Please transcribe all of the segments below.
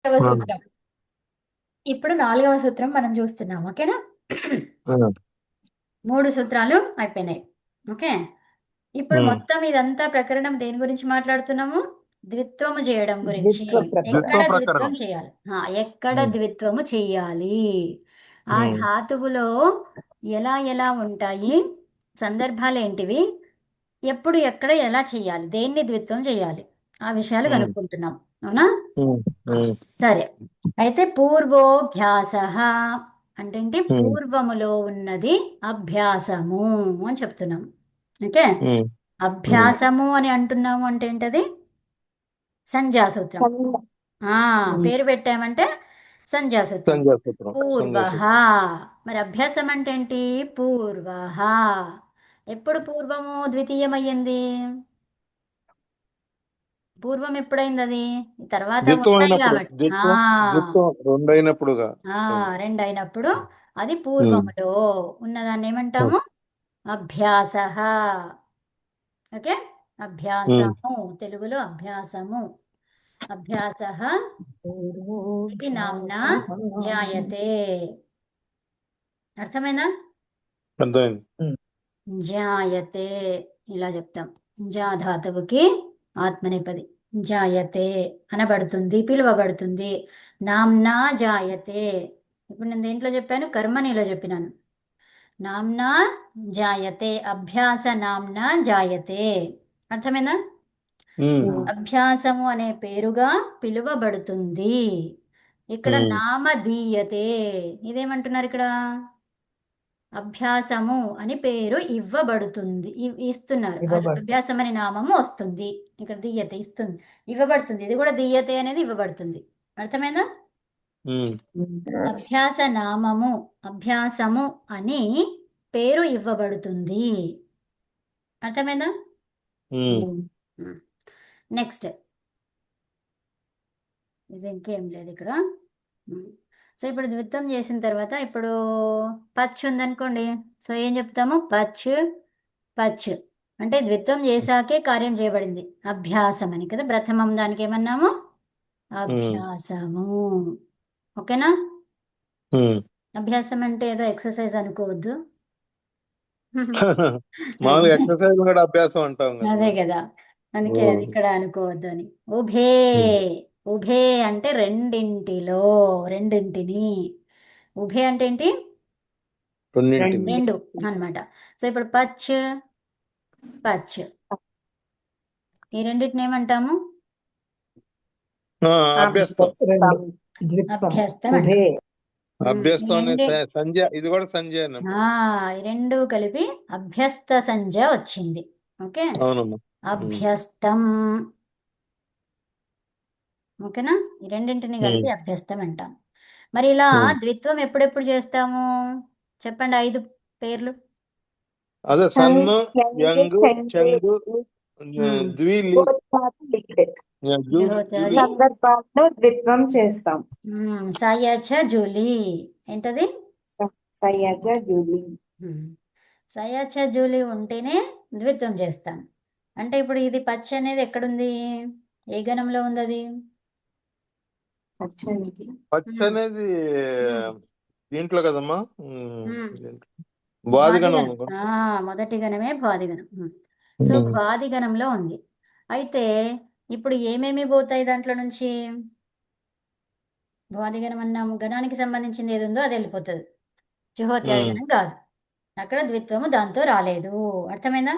సూత్రం. ఇప్పుడు 4వ సూత్రం మనం చూస్తున్నాం. ఓకేనా? 3 సూత్రాలు అయిపోయినాయి. ఓకే. ఇప్పుడు మొత్తం ఇదంతా ప్రకరణం దేని గురించి మాట్లాడుతున్నాము? ద్విత్వము చేయడం గురించి. ద్విత్వ ప్రకరణం. ఎక్కడ ద్విత్వ ద్విత్వం ప్రకరణం. చేయాలి? ఎక్కడ ఉమ్, ద్విత్వము చెయ్యాలి? ఆ ఉమ్, ధాతువులో ఎలా ఎలా ఉంటాయి? సందర్భాలు ఏంటివి? ఎప్పుడు ఎక్కడ ఎలా చెయ్యాలి? దేన్ని ద్విత్వం చేయాలి? ఆ విషయాలు ఉమ్, కనుక్కుంటున్నాం. అవునా? ఉమ్, ఉమ్, సరే. అయితే పూర్వోభ్యాస అంటే ఏంటి? ఉమ్, పూర్వములో ఉన్నది అభ్యాసము అని చెప్తున్నాం. ఓకే. ఉమ్, ఉమ్. అభ్యాసము అని అంటున్నాము అంటే ఏంటది? సంధ్యాసూత్రం. సంధ్య. పేరు పెట్టామంటే సంధ్యాసూత్రం. సంధ్యాసూత్రం. పూర్వ. సంధ్యాసూత్రం. మరి అభ్యాసం అంటే ఏంటి? పూర్వ. ఎప్పుడు పూర్వము ద్వితీయమయ్యింది? పూర్వం ఎప్పుడైంది అది? తర్వాత ద్విత్వం ఉన్నాయి అయినప్పుడు కాబట్టి. ద్విత్వం ద్విత్వం రెండైనప్పుడుగా. రెండైనప్పుడు అది ఉమ్, పూర్వములో ఉన్నదాన్ని ఉమ్, ఏమంటాము? అభ్యాస. ఓకే. ఉమ్, అభ్యాసము, తెలుగులో అభ్యాసము. అభ్యాస ఇది నామ్నా జాయతే. అర్థమైందా? అర్థమైంది. జాయతే ఇలా చెప్తాం. జా ధాతువుకి ఆత్మనేపది. జాయతే అనబడుతుంది, పిలువబడుతుంది. నామ్నా జాయతే. ఇప్పుడు నేను దేంట్లో చెప్పాను? కర్మనిలో చెప్పినాను. నామ్నా జాయతే, అభ్యాస నామ్నా జాయతే. అర్థమైందా? ఉమ్, అభ్యాసము అనే పేరుగా పిలువబడుతుంది. ఇక్కడ ఉమ్, నామధీయతే. ఇదేమంటున్నారు ఇక్కడ? అభ్యాసము అని పేరు ఇవ్వబడుతుంది. ఇస్తున్నారు. అభ్యాసం అనే నామము వస్తుంది. ఇక్కడ దీయతే ఇస్తుంది, ఇవ్వబడుతుంది. ఇది కూడా దీయతే అనేది ఇవ్వబడుతుంది. అర్థమైందా? ఉమ్, అభ్యాస నామము, అభ్యాసము అని పేరు ఇవ్వబడుతుంది. అర్థమైందా? ఉమ్. నెక్స్ట్. ఇది ఇంకేం లేదు ఇక్కడ. సో ఇప్పుడు ద్విత్వం చేసిన తర్వాత ఇప్పుడు పచ్ ఉందనుకోండి. సో ఏం చెప్తాము? పచ్ పచ్ అంటే ద్విత్వం చేశాకే కార్యం చేయబడింది. అభ్యాసం అని కదా. ప్రథమం దానికి ఏమన్నాము? అభ్యాసము. ఓకేనా? ఉమ్. అభ్యాసం అంటే ఏదో ఎక్సర్సైజ్ అనుకోవద్దు. మామూలుగా ఎక్సర్సైజ్ కూడా అభ్యాసం అంటాం కదా అదే మనం. కదా. అందుకే అది ఇక్కడ అనుకోవద్దు అని. ఉభే. ఉమ్, ఉభే అంటే రెండింటిలో, రెండింటిని. ఉభే అంటే ఏంటి? రెండింటిని. రెండు అన్నమాట. సో ఇప్పుడు పచ్ పచ్ ఈ రెండింటిని ఏమంటాము? అభ్యస్తం. అభ్యస్తం అంటాం. ఉభే. ఈ అభ్యస్తం అనే రెండే సంధ్య, ఇది కూడా సంధ్య అన్నమాట. ఈ రెండు కలిపి అభ్యస్త సంజ్ఞ వచ్చింది. ఓకే. అవునమ్మా. ఉమ్, అభ్యస్తం. ఓకేనా? ఈ రెండింటిని కలిపి ఉమ్, అభ్యస్తం అంటాం. మరి ఇలా ఉమ్. ద్విత్వం ఎప్పుడెప్పుడు చేస్తాము? చెప్పండి 5 పేర్లు. అదే సన్ను, యంగు, చెంగు, ఉమ్. ద్విలి, జోచారి. జూలి. సందర్భాల్లో ద్విత్వం చేస్తాం. సయచ జూలి. ఏంటది? సయ్యజ జూలి. సయచ జూలి ఉంటేనే ద్విత్వం చేస్తాం. అంటే ఇప్పుడు ఇది పచ్చ అనేది ఎక్కడుంది? ఏ గణంలో ఉంది అది? పచ్చనిది. పచ్చ ఉమ్, అనేది ఉమ్, దీంట్లో కదమ్మా. ఉమ్. బాదిగణం భ్వాదిగణం. అనుకుంటా. మొదటి గణమే భ్వాదిగణం. సో భ్వాదిగణంలో ఉంది. అయితే ఇప్పుడు ఏమేమి పోతాయి దాంట్లో నుంచి? భ్వాదిగణం అన్నాము, గణానికి సంబంధించింది ఏది ఉందో అది వెళ్ళిపోతుంది. జుహోత్యాది గణం కాదు. అక్కడ ద్విత్వము దాంతో రాలేదు. అర్థమైందా?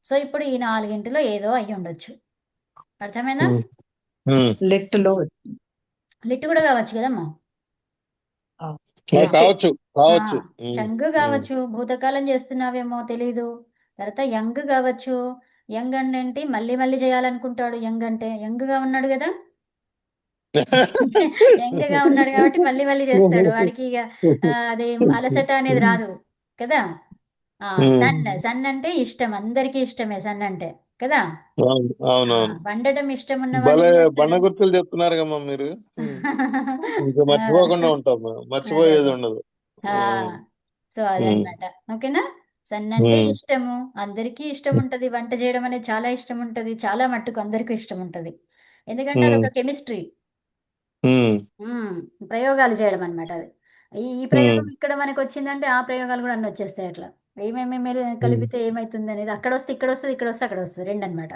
సో ఇప్పుడు ఈ 4గింటిలో ఏదో అయ్యి ఉండొచ్చు. అర్థమైందా? లిట్లో లిట్టు కూడా కావచ్చు కదమ్మా. కావచ్చు, ఆ, కావచ్చు. చంగు కావచ్చు. భూతకాలం చేస్తున్నావేమో తెలీదు. తర్వాత యంగ్ కావచ్చు. యంగ్ అంటే ఏంటి? మళ్ళీ మళ్ళీ చేయాలనుకుంటాడు. యంగ్ అంటే యంగ్గా ఉన్నాడు కదా. యంగ్గా ఉన్నాడు కాబట్టి మళ్ళీ మళ్ళీ చేస్తాడు. వాడికి ఇక అదే అలసట అనేది రాదు కదా. సన్ సన్ అంటే ఇష్టం, అందరికీ ఇష్టమే సన్ అంటే కదా. అవునవును. వండటం ఇష్టం ఉన్న వాళ్ళు భలే ఏం బండ చేస్తారు? గుర్తులు చెప్తున్నారు కమ్మా మీరు. ఇంకా ఆ, మర్చిపోకుండా ఉంటాం, అదే మర్చిపోయేది అదే. ఉండదు. ఆ, సో ఉమ్, అదనమాట. ఓకేనా? సన్ అంటే ఉమ్, ఇష్టము, అందరికీ ఇష్టం ఉంటది. వంట చేయడం అనేది చాలా ఇష్టం ఉంటది. చాలా మట్టుకు అందరికీ ఇష్టం ఉంటది. ఎందుకంటే ఉమ్, అదొక కెమిస్ట్రీ. ఉమ్, ప్రయోగాలు చేయడం అనమాట అది. ఈ ఉమ్, ప్రయోగం ఇక్కడ మనకు వచ్చిందంటే ఆ ప్రయోగాలు కూడా అన్ని వచ్చేస్తాయి అట్లా. ఏమేమి ఉమ్. కలిపితే ఏమవుతుంది అనేది అక్కడ వస్తే ఇక్కడ వస్తుంది, ఇక్కడ వస్తే అక్కడ వస్తుంది, రెండు అనమాట.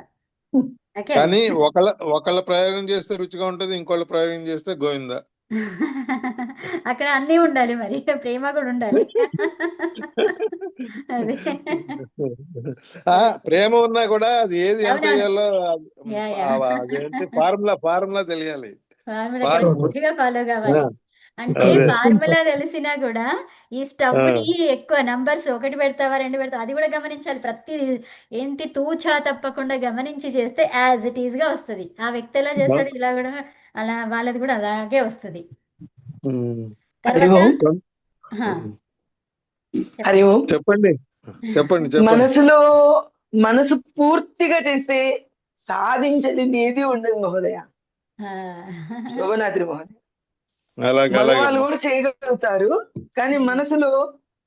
ఓకే. కానీ ఒకళ్ళ ప్రయోగం చేస్తే రుచిగా ఉంటది, ఇంకోళ్ళ ప్రయోగం చేస్తే గోవిందా. అక్కడ అన్నీ ఉండాలి మరి, ప్రేమ కూడా ఉండాలి. అదే. ఆ ప్రేమ ఉన్నా కూడా అది ఏది ఎంత అవునవును. వేయాలో యా యా అదేంటి ఫార్ములా తెలియాలి. ఫార్ములా ఫార్ములా కరెక్ట్గా ఫాలో కావాలి. అంటే అదే. ఫార్ములా తెలిసినా కూడా ఈ ఆ, స్టవ్ని ఎక్కువ నంబర్స్ ఒకటి పెడతావా రెండు పెడతావా అది కూడా గమనించాలి. ప్రతి ఏంటి తూచా తప్పకుండా గమనించి చేస్తే యాజ్ ఇట్ ఈస్గా వస్తుంది. ఆ వ్యక్తి ఎలా చేస్తాడు ఇలా కూడా అలా వాళ్ళది కూడా అలాగే వస్తుంది. ఉమ్. హరి తర్వాత ఓం. హా, హరి చెప్పండి. ఓం. చెప్పండి చెప్పండి. మనసులో మనసు పూర్తిగా చేస్తే సాధించలేని ఏది ఉండదు మహోదయ. ఆ, శోభనాద్రి మహోదయ. అలాగే మగవాళ్ళు అలాగమ్మా. కూడా చేయగలుగుతారు, కానీ మనసులో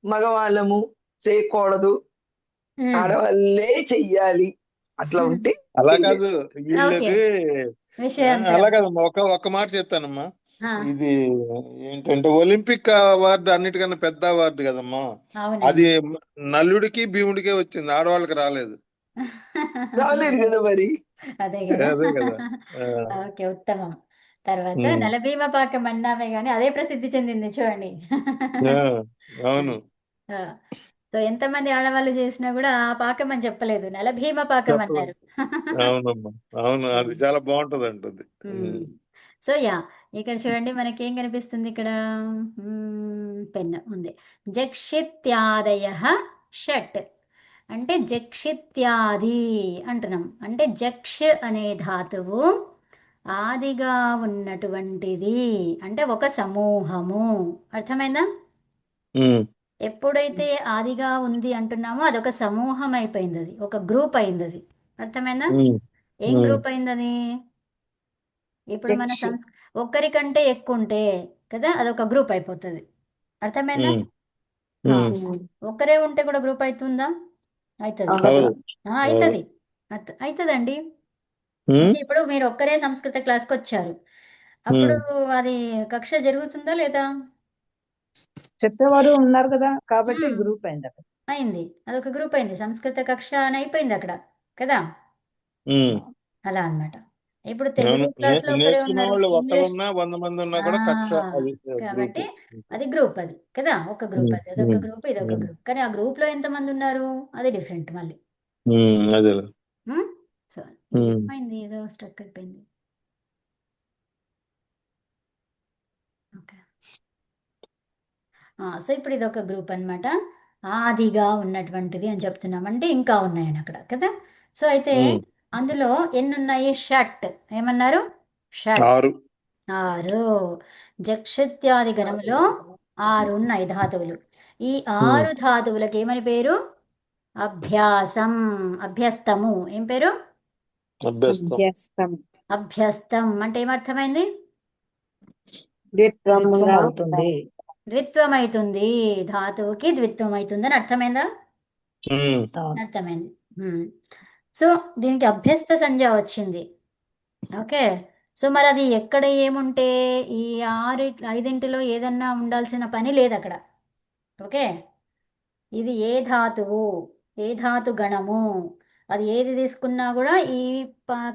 మగవాళ్ళము చేయకూడదు, ఉమ్. ఆడవాళ్ళే చెయ్యాలి, అట్లా ఉంటే అలా చేయలేదు. కాదు ఓకే. వీళ్ళకి. అలా విషయాంతరం. కాదమ్మా, ఒక మాట చెప్తానమ్మా. ఆ, ఇది ఏంటంటే ఒలింపిక్ అవార్డు అన్నిటికన్నా పెద్ద అవార్డు కదమ్మా. అవునండి. అది నలుడికి భీముడికే వచ్చింది, ఆడవాళ్ళకి రాలేదు. రాలేదు కదా మరి. అదే కదా. అదే కదా. ఆ, ఓకే, ఉత్తమం. తర్వాత ఉమ్, నలభీమ పాకం అన్నామే కానీ అదే ప్రసిద్ధి చెందింది చూడండి. ఆ, అవును. ఆ, సో ఎంతమంది ఆడవాళ్ళు చేసినా కూడా ఆ పాకం అని చెప్పలేదు, నలభీమ పాకం చెప్పలేదు. అన్నారు. అవునమ్మా, అవును, అది చాలా బాగుంటది అంటుంది. సో యా, ఇక్కడ చూడండి మనకి ఏం కనిపిస్తుంది ఇక్కడ. పెన్ ఉంది. జక్షిత్యాదయ షట్ అంటే జక్షిత్యాది అంటున్నాం. అంటే జక్ష అనే ధాతువు ఆదిగా ఉన్నటువంటిది, అంటే ఒక సమూహము. అర్థమైందా? ఉమ్, ఎప్పుడైతే ఆదిగా ఉంది అంటున్నామో అదొక సమూహం అయిపోయింది, అది ఒక గ్రూప్ అయింది అది. అర్థమైందా? ఉమ్, ఏం ఉమ్, గ్రూప్ అయింది అది? ఇప్పుడు మన జక్షి ఒక్కరికంటే ఎక్కువ ఉంటే కదా అదొక గ్రూప్ అయిపోతుంది. అర్థమైందా? ఉమ్, ఆ, ఉమ్. ఒక్కరే ఉంటే కూడా గ్రూప్ అవుతుందా? అవుతుంది. అవ్వదు. అవును. అవుతుంది. అవుతుందండి. ఉమ్, అంటే ఇప్పుడు మీరు ఒక్కరే సంస్కృత క్లాస్కి వచ్చారు, అప్పుడు ఉమ్, అది కక్ష జరుగుతుందా లేదా? చెప్పేవారు ఉన్నారు కదా, కాబట్టి మ్మ్. గ్రూప్ అయింది అక్కడ. అయింది, అదొక గ్రూప్ అయింది, సంస్కృత కక్ష అని అయిపోయింది అక్కడ కదా. ఉమ్. అలా అన్నమాట. ఇప్పుడు తెలుగు అవును. క్లాస్లో ఒకరే నేర్చుకునే ఉన్నారు, వాళ్ళు ఇంగ్లీష్. ఒక్కరున్నా 100 మంది ఉన్నా ఆ, కూడా కక్ష, అది గ్రూప్. కాబట్టి అది గ్రూప్, అది కదా ఒక గ్రూప్, ఉమ్, అది అదొక ఉమ్, గ్రూప్, ఇదొక ఉమ్, గ్రూప్. కానీ ఆ గ్రూప్లో ఎంతమంది ఉన్నారు అది డిఫరెంట్ మళ్ళీ. అదేలే. సో ఉమ్, ఏమైంది, ఏదో స్ట్రక్ అయిపోయింది. ఓకే. సో ఇప్పుడు ఇది ఒక గ్రూప్ అన్నమాట, ఆదిగా ఉన్నటువంటిది అని చెప్తున్నాం. అంటే ఇంకా ఉన్నాయని అక్కడ కదా. సో అయితే ఉమ్. అందులో ఎన్ని ఉన్నాయి? షట్. ఏమన్నారు? షట్. 6. 6. జక్షత్యాది గణములో 6 ఉన్నాయి ధాతువులు. ఈ ఉమ్. 6 ధాతువులకు ఏమని పేరు? అభ్యాసం, అభ్యస్తము. ఏం పేరు? అభ్యస్తం. అభ్యస్తం. అభ్యస్తం అంటే ఏమర్థమైంది? ద్విత్వంగా ద్విత్వం అవుతుంది. ద్విత్వం అవుతుంది, ధాతువుకి ద్విత్వం అవుతుంది అని అర్థమైందా? ఉమ్, అర్థమైంది. సో దీనికి అభ్యస్త సంజ్ఞ వచ్చింది. ఓకే. సో మరి అది ఎక్కడ ఏముంటే ఈ 5 ఏదన్నా ఉండాల్సిన పని లేదు అక్కడ. ఓకే. ఇది ఏ ధాతువు, ఏ ధాతు గణము, అది ఏది తీసుకున్నా కూడా ఈ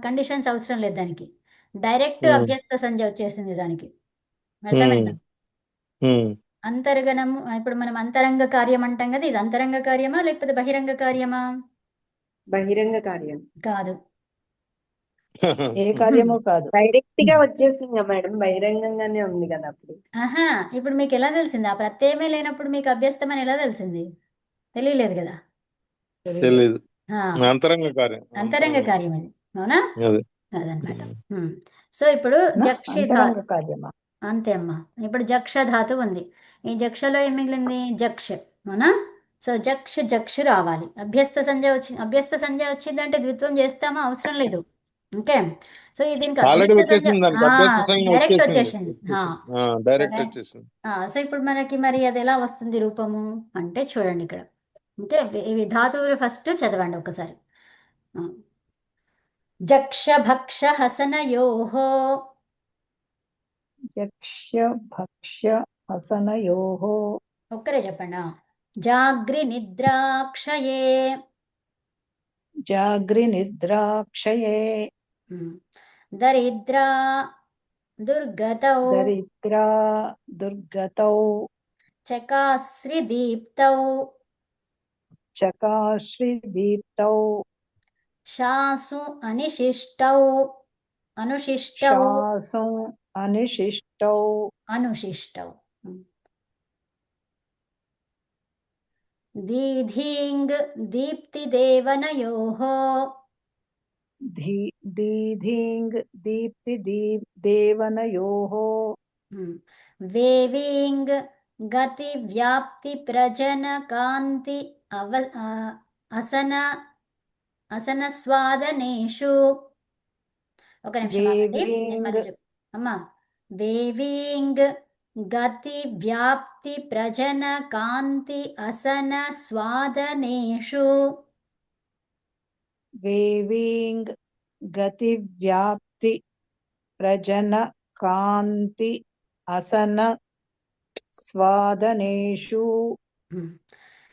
కండిషన్స్ అవసరం లేదు దానికి. డైరెక్ట్ ఉమ్, అభ్యస్త సంజ్ఞ వచ్చేసింది దానికి. ఉమ్, అర్థమైందా? ఉమ్. అంతర్గణము, ఇప్పుడు మనం అంతరంగ కార్యం అంటాం కదా, ఇది అంతరంగ కార్యమా లేకపోతే బహిరంగ కార్యమా? బహిరంగ కార్యం. కాదు. ఏ కార్యము కాదు. డైరెక్ట్ గా వచ్చేసింది కదా మేడం, బహిరంగంగానే ఉంది కదా అప్పుడు. ఆహా, ఇప్పుడు మీకు ఎలా తెలిసింది? ఆ ప్రత్యయమే లేనప్పుడు మీకు అభ్యస్తం అని ఎలా తెలిసింది? తెలియలేదు కదా. తెలీదు. ఆ, అంతరంగ కార్యం. అంతరంగ కార్యం అది. అవునా? అదే. అదనమాట. సో ఇప్పుడు అంతరంగ కార్యమా? అంతే అమ్మా. ఇప్పుడు జక్ష ధాతువు ఉంది, ఈ జక్షలో ఏం మిగిలింది? జక్ష. అవునా? సో జక్ష రావాలి. అభ్యస్త సంజ్ఞ వచ్చిందంటే ద్విత్వం చేస్తామా? అవసరం లేదు. ఓకే. సో దీనికి ఆల్రెడీ అభ్యస్త సంజ్ఞ వచ్చేసింది, దానికి అభ్యస్త సంఘం డైరెక్ట్ వచ్చేసింది. వచ్చేసింది. డైరెక్ట్ వచ్చేసింది. సో ఇప్పుడు మనకి మరి అది ఎలా వస్తుంది రూపము అంటే చూడండి ఇక్కడ. ఓకే, ఇవి ధాతువులు ఫస్ట్ చదవండి ఒకసారి. జక్ష భక్ష హసనయోః. యక్ష్య భక్ష్య హసనయోః. ఒక్కరే చెప్పండి. జాగ్రి నిద్రాక్షయే. జాగ్రి నిద్రాక్షయే. దరిద్రా దుర్గతౌ. దరిద్రా దుర్గతౌ. చకాశ్రి దీప్తౌ. చకాశ్రి దీప్తౌ. శాసు అనిశిష్టౌ. అనుశిష్టౌ. శాసు అనిశిష్టౌ. అనుశిష్టౌ. దీధింగ్ దీప్తిదేవనయోః. దీధింగ్ దీప్తి దేవనయోః. వేవింగ్ గతి వ్యాప్తి ప్రజన కాంతి అసనస్వాదనేషు. ఒక నిమిషం ఆగండి, నేను మళ్ళీ వేవింగ్ అమ్మా. వేవింగ్ గతి వ్యాప్తి ప్రజన కాంతి అసన స్వాదనేషు. వేవింగ్ గతి వ్యాప్తి ప్రజన కాంతి అసన స్వాదనేషు.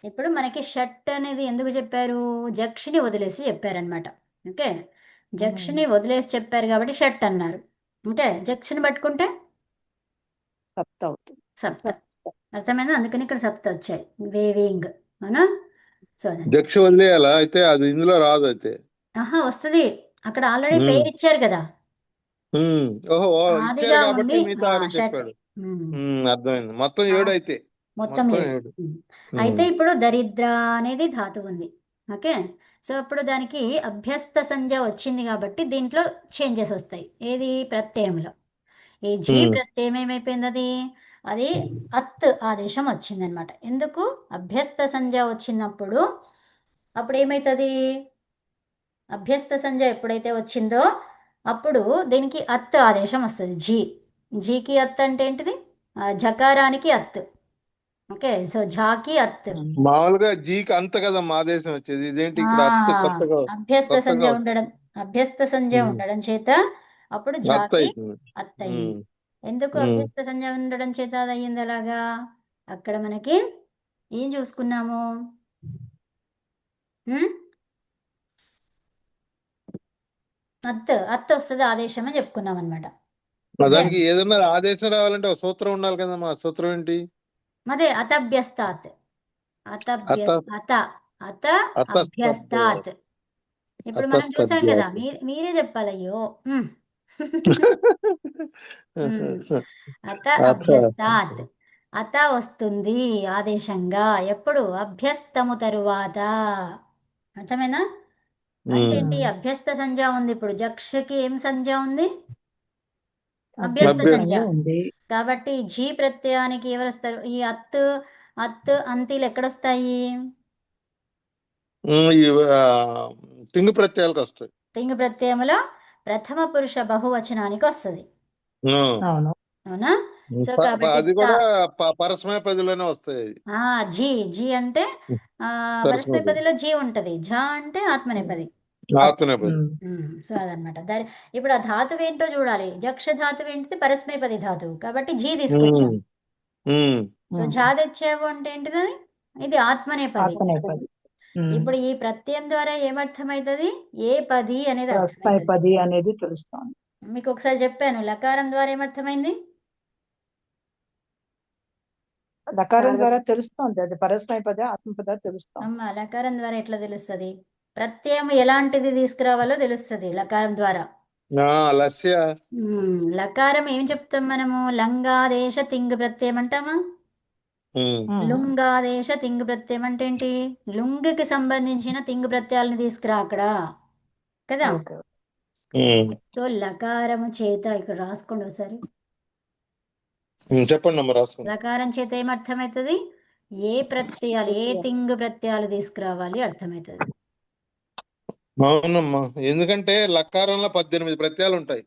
ఇప్పుడు మనకి షట్ అనేది ఎందుకు చెప్పారు? జక్షిని వదిలేసి చెప్పారనమాట. ఓకే, జక్షిని వదిలేసి చెప్పారు కాబట్టి షట్ అన్నారు. అంటే జక్షిని పట్టుకుంటే సప్త అవుతుంది. సప్త. అర్థమైందా? అందుకని ఇక్కడ సప్త వచ్చాయి. వేవింగ్ అవునా? సో అదండి. జక్ష వదిలేయాలా అయితే? అది ఇందులో రాదు అయితే. ఆహా, వస్తుంది. అక్కడ ఆల్రెడీ ఉమ్, పేరు ఇచ్చారు కదా, ఓహో ఆదిగా ఇచ్చారు కాబట్టి ఉండి మిగతా ఆరు షట్. చెప్పాడు. అర్థమైంది. మొత్తం ఆ, 7 అయితే. మొత్తం మొత్తం 7. 7. అయితే ఇప్పుడు దరిద్ర అనేది ధాతు ఉంది. ఓకే, సో ఇప్పుడు దానికి అభ్యస్త సంజ్ఞ వచ్చింది కాబట్టి దీంట్లో చేంజెస్ వస్తాయి. ఏది? ప్రత్యయంలో. ఈ జీ ప్రత్యయం ఏమైపోయింది? అది అత్ ఆదేశం వచ్చిందనమాట. ఎందుకు? అభ్యస్త సంజ్ఞ వచ్చినప్పుడు అప్పుడు ఏమవుతుంది? అభ్యస్త సంజ్ఞ ఎప్పుడైతే వచ్చిందో అప్పుడు దీనికి అత్ ఆదేశం వస్తుంది. జీకి అత్ అంటే ఏంటిది? జకారానికి అత్. ఓకే, సో ఝాకి అత్. మామూలుగా జీకి అంత కదా మా దేశం వచ్చేది. ఇదేంటి ఇక్కడ అత్త కొత్తగా అభ్యస్త సంజ్ఞ కొత్తగా ఉండడం, అభ్యస్త సంజ్ఞ ఉండడం చేత అప్పుడు అత్త ఝాకి అవుతుంది. అత్ అయింది. ఎందుకు ఉమ్. అభ్యస్త సంజ్ఞ ఉండడం చేత అది అయ్యింది అలాగా? అక్కడ మనకి ఏం చూసుకున్నాము? ఉమ్? అత్ వస్తుంది ఆదేశం అని చెప్పుకున్నాం అనమాట. దానికి ఏదైనా ఆదేశం రావాలంటే ఒక సూత్రం ఉండాలి కదా. మా సూత్రం ఏంటి? అదే అతభ్యస్తాత్. అత అత అతస్తభ్య అభ్యస్తాత్. ఇప్పుడు మనం చూసాం కదా, అతస్తభ్య మీరే చెప్పాలి. అయ్యో అత అభ్యస్తాత్. అత వస్తుంది ఆదేశంగా ఎప్పుడు? అభ్యస్తము తరువాత. అర్థమేనా? అంటే ఏంటి? అభ్యస్త సంజ్ఞ ఉంది. ఇప్పుడు జక్షకి ఏం సంజ్ఞ ఉంది? అభ్యస్త సంజ్ఞ. ఉంది. కాబట్టి జీ ప్రత్యయానికి ఎవరు వస్తారు? ఈ అత్ అంతిలు ఎక్కడొస్తాయి? తింగు ప్రత్యయాలకు వస్తాయి. తింగ్ ప్రత్యయములో ప్రథమ పురుష బహువచనానికి వస్తుంది. అవును. అవునా? సో కాబట్టి అది కూడా పరస్మయ పదిలోనే వస్తాయి. జీ అంటే పరస్మైపదిలో జీ ఉంటది. ఝ అంటే ఆత్మనేపది. ఆత్మనేపది. సో అదనమాట. ఇప్పుడు ఆ ధాతువు ఏంటో చూడాలి. జక్ష ధాతువు ఏంటిది? పరస్మైపది ధాతువు కాబట్టి జీ తీసుకొచ్చాము. సో ఝ తెచ్చావు అంటే ఏంటిది? ఇది ఆత్మనేపది. ఆత్మనేపది. ఇప్పుడు ఈ ప్రత్యయం ద్వారా ఏమర్థమవుతుంది? ఏ పది అనేది అర్థమవుతుంది. పది అనేది తెలుస్తాను. మీకు ఒకసారి చెప్పాను, లకారం ద్వారా ఏమర్థమైంది? లకారం ద్వారా తెలుస్తోంది. అది పరస్మైపద ఆత్మపద తెలుస్తాం. అమ్మ, లకారం ద్వారా ఎట్లా తెలుస్తుంది? ప్రత్యయం ఎలాంటిది తీసుకురావాలో తెలుస్తుంది లకారం ద్వారా. లస్య లకారం ఏం చెప్తాం మనము? లంగాదేశ తింగ్ ప్రత్యయం అంటామా? లుంగాదేశ తింగ్ ప్రత్యయం అంటే ఏంటి? లుంగికి సంబంధించిన తింగ్ ప్రత్యయాలని తీసుకురా అక్కడ కదా. సో లకారము చేత ఇక్కడ రాసుకోండి ఒకసారి. చెప్పండి అమ్మ, రాసుకోండి. లకారం చేత ఏమర్థమవుతుంది? ఏ ప్రత్యయాలు, ఏ తింగ్ ప్రత్యయాలు తీసుకురావాలి అర్థమవుతుంది. అవునమ్మా, ఎందుకంటే లకారంలో 18 ప్రత్యయాలు ఉంటాయి.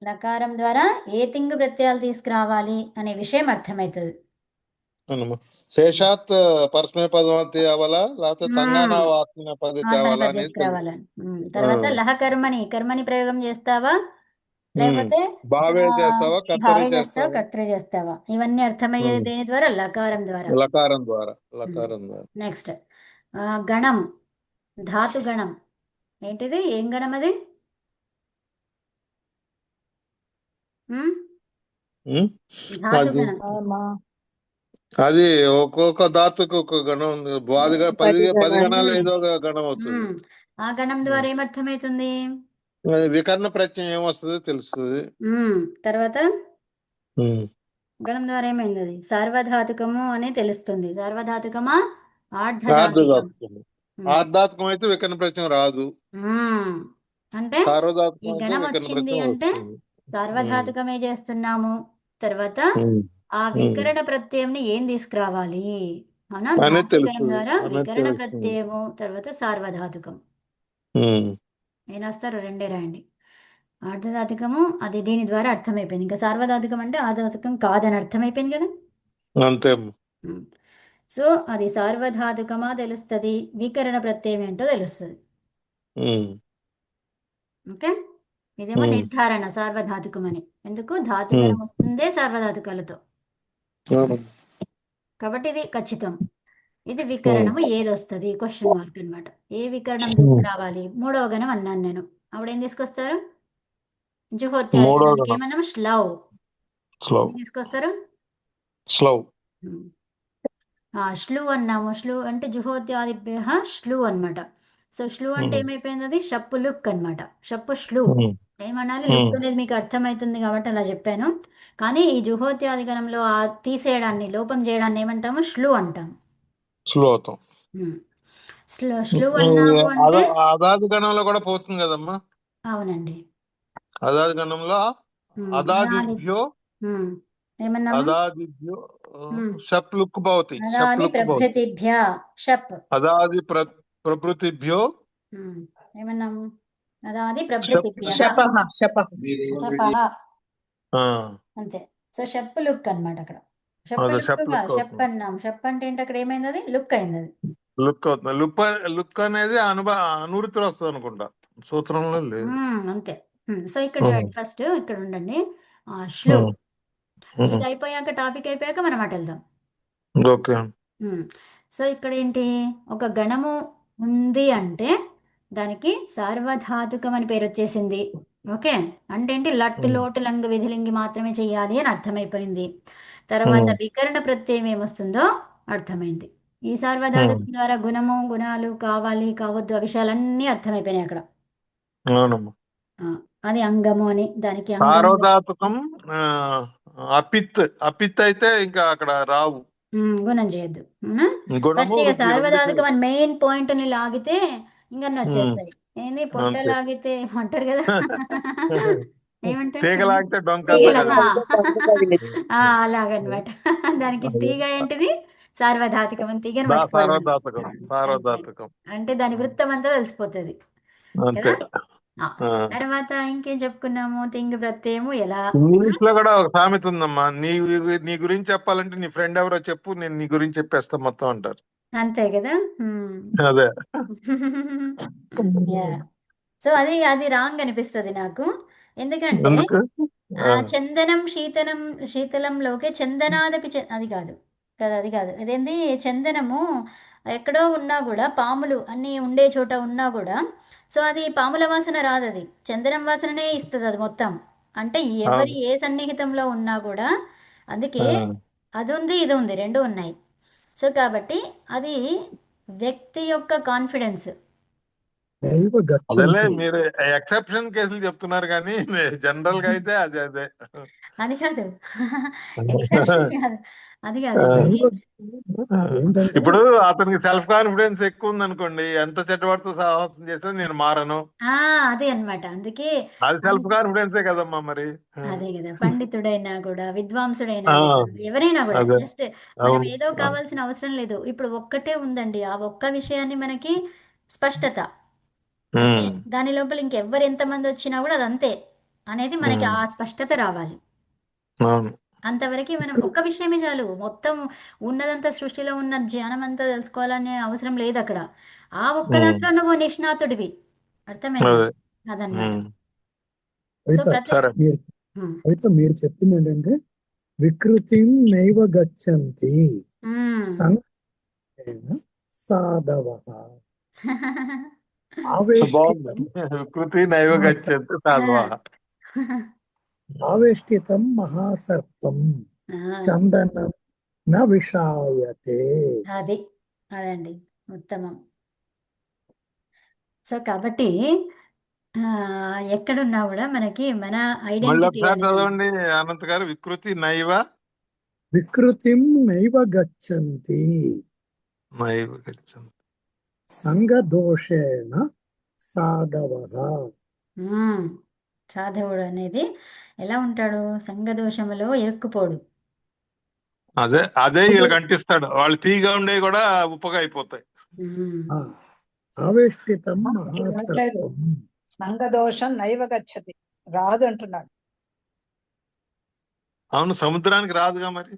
లకారం ద్వారా ఏ తింగ్ ప్రత్యయాలు తీసుకురావాలి అనే విషయం అర్థమవుతుంది. అవునమ్మా. శేషాత్ పరస్మైపదం అవ్వాలా లేకపోతే తంగానా ఆత్మీయ పద్ధతి ఆత్మని అవ్వాలా అనేది పద్ధతికి తెలుసు. రావాలని. తర్వాత లహ కర్మని ప్రయోగం చేస్తావా లేకపోతే బావే చేస్తావా కర్తరి భావే చేస్తావా చేస్తావా కర్తరి చేస్తావా ఇవన్నీ అర్థమయ్యేది ఉమ్. దేని ద్వారా లకారం ద్వారా. లకారం ద్వారా లకారం ద్వారా నెక్స్ట్ గణం, ధాతు గణం ఏంటిది, ఏం గణం అది? ఉమ్, ఉమ్. ధాతు అది గణం. మా అది ఒక్కొక్క ధాతుకు ఒక గణం ఉంది. పది పది గణాలు ఉమ్, ఏదో ఒక గణం అవుతుంది. ఉమ్. ఆ గణం ద్వారా ఏమర్థమవుతుంది? వికర్ణ ప్రత్యయం ఏమొస్తుంది తెలుస్తుంది. తర్వాత ఉమ్. గణం ద్వారా ఏమైంది? అది సార్వధాతుకము అని తెలుస్తుంది. సార్వధాతుకమా ఆర్ధధాతుకం? ఆర్ధధాతుకం. ఆర్ధాతుకం అయితే వికర్ణ ప్రత్యయం రాదు. ఉమ్. అంటే ఈ సార్వధాతుకం అయితే గణం వికర్ణ వచ్చింది ప్రత్యయం అంటే వస్తుంది. సార్వధాతుకమే చేస్తున్నాము. తర్వాత ఉమ్. ఆ వికరణ ప్రత్యయంని ఏం తీసుకురావాలి? అవునా? అనేది ధాతుకరం తెలుస్తుంది ద్వారా అనేది వికరణ తెలుస్తుంది. ప్రత్యయము, తర్వాత సార్వధాతుకం. ఉమ్. ఏం రాస్తారు? రెండే రాయండి. ఆర్ధధాతుకము అది దీని ద్వారా అర్థమైపోయింది. ఇంకా సార్వధాతుకం అంటే ఆర్ధధాతుకం కాదని అర్థమైపోయింది కదా. అంతే. ఉమ్. సో అది సార్వధాతుకమా తెలుస్తుంది, వికరణ ప్రత్యయం ఏంటో తెలుస్తుంది. ఉమ్. ఓకే, ఇదేమో నిర్ధారణ సార్వధాతుకం అని. ఎందుకు? ధాతుగణం వస్తుందే సార్వధాతుకాలతో, అవును. కాబట్టి ఇది ఖచ్చితం. ఇది వికరణము ఏది వస్తుంది? క్వశ్చన్ మార్క్ అన్నమాట. ఏ వికరణం తీసుకురావాలి? మూడవ గణం అన్నాను నేను. అప్పుడేం తీసుకొస్తారు? జుహోత్యాది మూడో గణానికి గణం ఏమన్నాము? శ్లవ్. స్లవ్ ఏం తీసుకొస్తారు? స్లవ్. ఉమ్. శ్లు అన్నాము. శ్లు అంటే జుహోత్యాదిభ్య శ్లు అన్నమాట. సో శ్లు అంటే ఏమైపోయింది? అది షప్పు లుక్ అన్నమాట. షప్పు శ్లు ఏమనాలి? లుక్ అనేది మీకు అర్థమవుతుంది కాబట్టి అలా చెప్పాను. కానీ ఈ జుహోత్యాది గణంలో ఆ తీసేయడాన్ని, లోపం చేయడాన్ని ఏమంటాము? శ్లు అంటాం. స్లో అవుతాం. శ్లు అన్నాము అంటే అదాది గణంలో కూడా పోతుంది కదమ్మా. అవునండి. అదాది గణంలో అదాదిభ్యో ఉమ్. ఏమన్నాము? అదాదిభ్యో ఉమ్. షప్ లుక్ భవతి. షప్ అదాది లుక్ భవతి. ప్రభృతిభ్య షప్. అదాది ప్రభృతిభ్యో ఏమన్నాము? అదాది ప్రభృతిభ్య శపః శపః షపః. ఆ, అంతే. సో షప్ లుక్ అన్నమాట అక్కడ. షప్ అదే లుక్ షప్ లుక్ షప్ అవుతుంది. అన్నాం. షప్ అంటే ఏంటి? అక్కడ ఏమైంది? అది లుక్ అయింది. అది లుక్ అవుతుంది. లుక్ అనేది అనువృత్తిలో వస్తుంది అనుకుంటా, సూత్రంలో లేదు. అంతే. సో ఇక్కడ చూడండి, ఫస్ట్ ఇక్కడ ఉండండి. శ్లు ఇది అయిపోయాక, టాపిక్ అయిపోయాక మనం అటు వెళ్దాం. ఓకే. సో ఇక్కడ ఏంటి? ఒక గణము ఉంది అంటే దానికి సార్వధాతుకం అని పేరు వచ్చేసింది. ఓకే, అంటే ఏంటి? లట్టు లోటు లంగు విధిలింగి మాత్రమే చెయ్యాలి అని అర్థమైపోయింది. తర్వాత వికరణ ప్రత్యయం ఏమొస్తుందో అర్థమైంది. ఈ సార్వధాతుకం ద్వారా గుణము, గుణాలు, కావాలి, కావద్దు, ఆ విషయాలన్నీ అర్థమైపోయినాయి అక్కడ. అవునమ్మా. అది అంగము అని, దానికి అంగము. సార్వధాతుకం అపిత్ అయితే ఇంకా అక్కడ రావు. గుణం చేయొద్దు. అవునా? గుణము ఫస్ట్ ఇక వృద్ధి సార్వధాతుకం అని మెయిన్ పాయింట్ ని లాగితే ఇంకన్నీ వచ్చేస్తాయి. ఏంది? పొట్ట అంతే. లాగితే అంటారు కదా, ఏమంటారు? తీగలాగితే డొంక తీగల. కదా. అలాగనమాట. దానికి తీగ ఏంటిది? సార్వధాతుకం అని తీగను పట్టుకోవాలి మనం. సార్వధాతుకం. అంతే. సార్వధాతుకం అంటే దాని వృత్తం అంతా తెలిసిపోతుంది అంతే. కదా. తర్వాత ఇంకేం చెప్పుకున్నాము? తింగ్ ప్రత్యయము ఎలా? ఇంగ్లీష్ లో కూడా ఒక సామెత ఉందమ్మా. నీ గురించి చెప్పాలంటే నీ ఫ్రెండ్ ఎవరో చెప్పు, నేను నీ గురించి చెప్పేస్తా మొత్తం అంటారు. అంతే కదా. అదే. సో అది అది రాంగ్ అనిపిస్తుంది నాకు. ఎందుకంటే ఎందుకు? చందనం శీతలంలోకి చందనాదపి అది కాదు కదా, అది కాదు. అదేంది? చందనము ఎక్కడో ఉన్నా కూడా, పాములు అన్నీ ఉండే చోట ఉన్నా కూడా, సో అది పాముల వాసన రాదు, అది చందనం వాసననే ఇస్తుంది అది మొత్తం. అంటే ఎవరి ఏ సన్నిహితంలో ఉన్నా కూడా. అందుకే అది ఉంది, ఇది ఉంది, రెండు ఉన్నాయి. సో కాబట్టి అది వ్యక్తి యొక్క కాన్ఫిడెన్స్. అదేలే, మీరు ఎక్సెప్షన్ కేసులు చెప్తున్నారు కానీ జనరల్ గా అయితే అదే అదే. అది కాదు, ఎక్సెప్షన్ కాదు, అది కాదు. ఇప్పుడు అతనికి సెల్ఫ్ కాన్ఫిడెన్స్ ఎక్కువ ఉంది అనుకోండి, ఎంత చెడ్డవాడితో సాహసం చేసినా నేను మారను, అదే అన్నమాట. అందుకే అది సెల్ఫ్ కాన్ఫిడెన్సే కదమ్మా మరి. అదే కదా, పండితుడైనా కూడా, విద్వాంసుడైనా కూడా, ఎవరైనా కూడా అదే. జస్ట్ మనం ఏదో కావాల్సిన అవసరం లేదు. ఇప్పుడు ఒక్కటే ఉందండి, ఆ ఒక్క విషయాన్ని మనకి స్పష్టత. ఓకే, దాని లోపల ఇంకెవ్వరు ఎంతమంది వచ్చినా కూడా అది అంతే అనేది మనకి ఆ స్పష్టత రావాలి. అవును. అంతవరకు మనం వికృ ఒక్క విషయమే చాలు. మొత్తం ఉన్నదంతా సృష్టిలో ఉన్న జ్ఞానం అంతా తెలుసుకోవాలనే అవసరం లేదు అక్కడ. ఆ ఒక్క ఉమ్, దాంట్లో నువ్వు నిష్ణాతుడివి. అర్థమైందా? అదే. అదనమాట. ఉమ్, సో కవిత ప్రతి సరే. మీరు ఉమ్, కవిత మీరు చెప్పింది ఏంటంటే వికృతిం నైవ గచ్చంతి ఉమ్. సంగేన సాధవః బాగుంది. ఆవేష్టితం వికృతి నైవ గచ్చంతి సాధవః. ఆవేష్టితం మహాసర్పం ఆ, చందనం న విషాయతే. అది అదండి ఉత్తమం. సో కాబట్టి ఎక్కడున్నా కూడా మనకి మన మళ్ళీ ఐడెంటిటీ ఒకసారి అనేది ఉంది. చదవండి అనంత్ గారు. వికృతి నైవ వికృతిం నైవ గచ్చంతి నైవ గచ్చంతి. సంగదోషేణ సాధవః. ఉమ్, సాధవుడు అనేది ఎలా ఉంటాడు? సంఘదోషములో ఇరుక్కుపోడు. అదే అదే వీళ్ళకి అంటిస్తాడు. వాళ్ళు తీగా ఉండే కూడా ఉప్పగా అయిపోతాయి. ఉమ్, ఆ, ఆవేష్టితం అనట్లేదు మహాసర్పం. సంఘదోషం నైవ గచ్చతి రాదు అంటున్నాడు. అవును, సముద్రానికి రాదుగా మరి.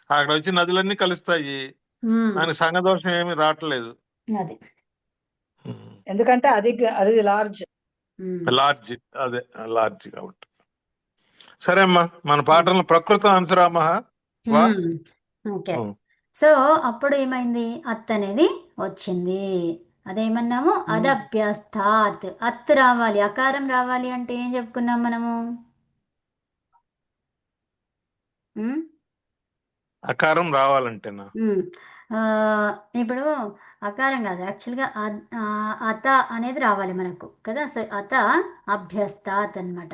అక్కడ వచ్చి నదులన్నీ కలుస్తాయి. ఉమ్, దానికి సంఘదోషం ఏమీ రావట్లేదు. అది ఎందుకంటే అది లార్జ్. ఉమ్, లార్జ్, అదే లార్జ్ కాబట్టి. సరే అమ్మా, మన పాఠంలో ప్రకృతం అంతరామహ వా. ఉమ్, ఓకే. సో అప్పుడు ఏమైంది? అత్ అనేది వచ్చింది. అదేమన్నాము? అదభ్యస్తాత్. అత్ రావాలి, అకారం రావాలి అంటే ఏం చెప్పుకున్నాం మనము? ఉమ్, అకారం రావాలంటేనా? ఉమ్. ఆ, ఇప్పుడు అకారం కాదు, యాక్చువల్గా అత అనేది రావాలి మనకు కదా. సో అత అభ్యస్తాత్ అనమాట.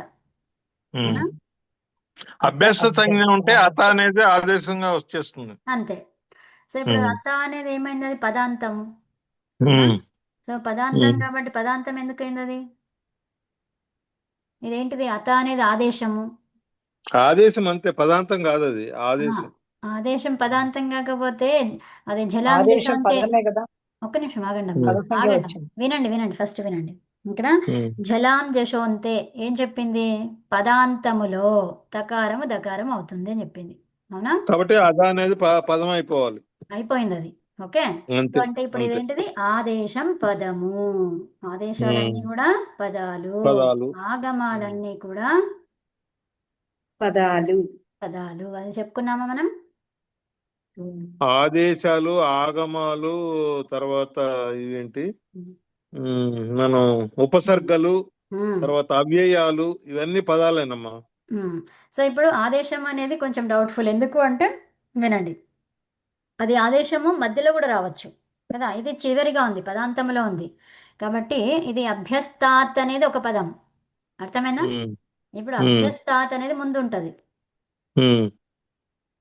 అవునా? అభ్యస్త సంజ్ఞ ఉంటే అత అనేది ఆదేశంగా వచ్చేస్తుంది. అంతే. సో ఇప్పుడు అత అనేది ఏమైంది? అది పదాంతం. సో పదాంతం కాబట్టి పదాంతం ఎందుకైంది అది? ఇదేంటిది? అత అనేది ఆదేశము. ఆదేశం అంతే, పదాంతం కాదు అది ఆ, ఆదేశం. ఆదేశం పదాంతం కాకపోతే అది జలాం జషం ఆదేశం అంటే. పదమే కదా, ఒక్క నిమిషం ఆగండి అమ్మా, పద సంఖ్య ఆగండి. వచ్చింది. వినండి వినండి, ఫస్ట్ వినండి. ఇక్కడ జలాం జశోంతే ఏం చెప్పింది? పదాంతములో తకారము దకారం అవుతుంది అని చెప్పింది. అవునా? కాబట్టి అద అనేది పదం అయిపోవాలి. అయిపోయింది అది. ఓకే. సో అంతే అంటే ఇప్పుడు అంతే. ఇదేంటిది? ఆదేశం పదము. ఆదేశాలన్నీ కూడా పదాలు. పదాలు. ఆగమాలన్నీ కూడా పదాలు. పదాలు. అది చెప్పుకున్నామా మనం? ఆదేశాలు, ఆగమాలు, తర్వాత ఇవేంటి మనం ఉపసర్గలు, ఉమ్, తర్వాత అవ్యయాలు, ఇవన్నీ పదాలేనమ్మా. ఉమ్. సో ఇప్పుడు ఆదేశం అనేది కొంచెం డౌట్ఫుల్. ఎందుకు అంటే వినండి, అది ఆదేశము మధ్యలో కూడా రావచ్చు కదా. ఇది చివరిగా ఉంది, పదాంతంలో ఉంది కాబట్టి ఇది అభ్యస్తాత్ అనేది ఒక పదం. అర్థమైనా? ఇప్పుడు అభ్యస్తాత్ అనేది ముందు ఉంటుంది.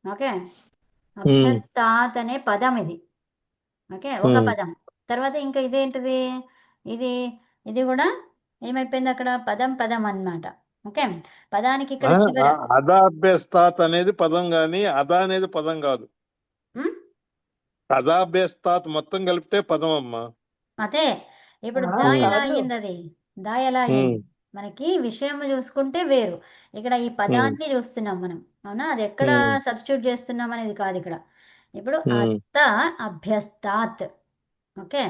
ఓకే. అభ్యస్తాత్ అనే పదం ఇది. ఓకే, ఒక పదం. తర్వాత ఇంకా ఇదేంటిది? ఇది ఇది కూడా ఏమైపోయింది అక్కడ? పదం అన్నమాట. ఓకే. పదానికి ఇక్కడ చివర అదాభ్యస్తాత్ అనేది పదం గాని అదా అనేది పదం కాదు. ఉమ్, అదాభ్యస్తాత్ మొత్తం కలిపితే పదం అమ్మా. అదే. ఇప్పుడు ఆ, దా ఎలా కాదు. అయ్యింది? అది దా ఎలా అయ్యింది? మనకి విషయం చూసుకుంటే వేరు. ఇక్కడ ఈ పదాన్ని చూస్తున్నాం మనం. అవునా? అది ఎక్కడ సబ్స్టిట్యూట్ చేస్తున్నాం అనేది కాదు ఇక్కడ. ఇప్పుడు అత్త అభ్యస్తాత్. ఓకే.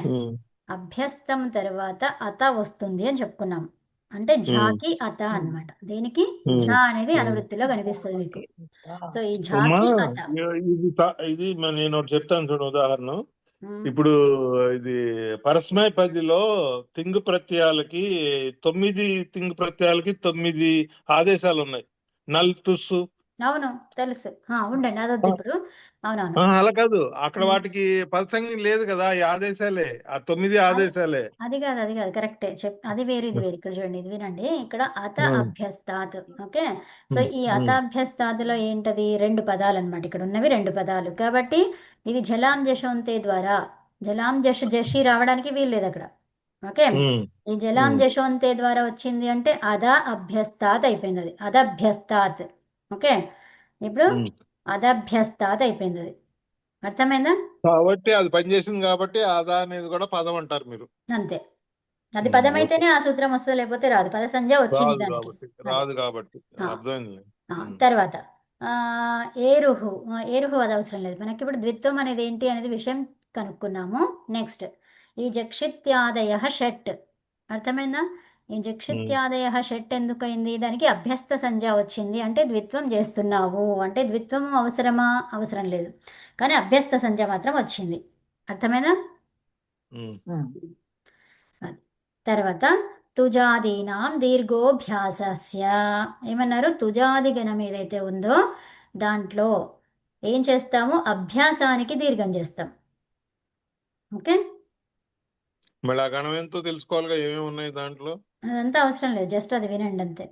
అభ్యస్తం తర్వాత అత వస్తుంది అని చెప్పుకున్నాం. అంటే ఝాకి అత అన్నమాట. దేనికి? ఝా అనేది అనువృత్తిలో కనిపిస్తుంది మీకు. సో ఈ అమ్మా, ఝాకి అత. ఇది నేను ఒకటి చెప్తాను చూడు ఉదాహరణ. ఉమ్, ఇప్పుడు ఇది పరస్మయ పదిలో తింగు ప్రత్యయాలకి 9 తింగు ప్రత్యయాలకి 9 ఆదేశాలు ఉన్నాయి. నల్ తుస్సు. అవును తెలుసు. ఉండండి, అదొద్దు ఇప్పుడు. అవునవును. అలా కాదు, అక్కడ వాటికి పదసంజ్ఞ లేదు కదా. ఈ ఆదేశాలే, ఆ 9 ఆదేశాలే. అది కాదు కరెక్టే. అది వేరు ఇది వేరు. ఇక్కడ చూడండి, ఇది వినండి. ఇక్కడ అత అభ్యస్తాత్. ఓకే. సో ఈ అత అభ్యస్తాత్లో ఏంటది? 2 పదాలు అనమాట. ఇక్కడ ఉన్నవి 2 పదాలు కాబట్టి ఇది జలాం జశోంతే ద్వారా జలాం జషి రావడానికి వీల్లేదు అక్కడ. ఓకే. ఈ జలాం జశోంతే ద్వారా వచ్చింది అంటే అద అభ్యస్తాత్ అయిపోయింది. అది అదభ్యస్తాత్. ఓకే. ఇప్పుడు అదభ్యస్తాత్ అయిపోయింది అది. అర్థమైందా? కాబట్టి అది పనిచేసింది కాబట్టి అదా అనేది కూడా పదం అంటారు మీరు. అంతే. అది పదం అయితేనే ఆ సూత్రం వస్తుంది, లేకపోతే రాదు. పద సంజ్ఞ వచ్చింది దానికి. రాదు కాబట్టి ఆ, అర్థమైంది. తర్వాత ఆ, ఏరుహు ఏరుహు అది అవసరం లేదు మనకి. ఇప్పుడు ద్విత్వం అనేది ఏంటి అనేది విషయం కనుక్కున్నాము. నెక్స్ట్ ఈ జక్షిత్యాదయ షట్ అర్థమైందా? ఈ జక్షిత్యాదయ షట్ ఎందుకైంది? దానికి అభ్యస్త సంజ్ఞ వచ్చింది. అంటే ద్విత్వం చేస్తున్నావు అంటే ద్విత్వం అవసరమా? అవసరం లేదు, కానీ అభ్యస్త సంజ్ఞ మాత్రం వచ్చింది. అర్థమైందా? ఉమ్. అది. తర్వాత తుజాదీనాం దీర్ఘోభ్యాసస్య ఏమన్నారు? తుజాది గణం ఏదైతే ఉందో దాంట్లో ఏం చేస్తాము? అభ్యాసానికి దీర్ఘం చేస్తాం. ఓకే, మళ్ళీ ఆ గణం ఎంతో తెలుసుకోవాలిగా, ఏమేమి ఉన్నాయి దాంట్లో. అదంతా అవసరం లేదు, జస్ట్ అది వినండి అంతే.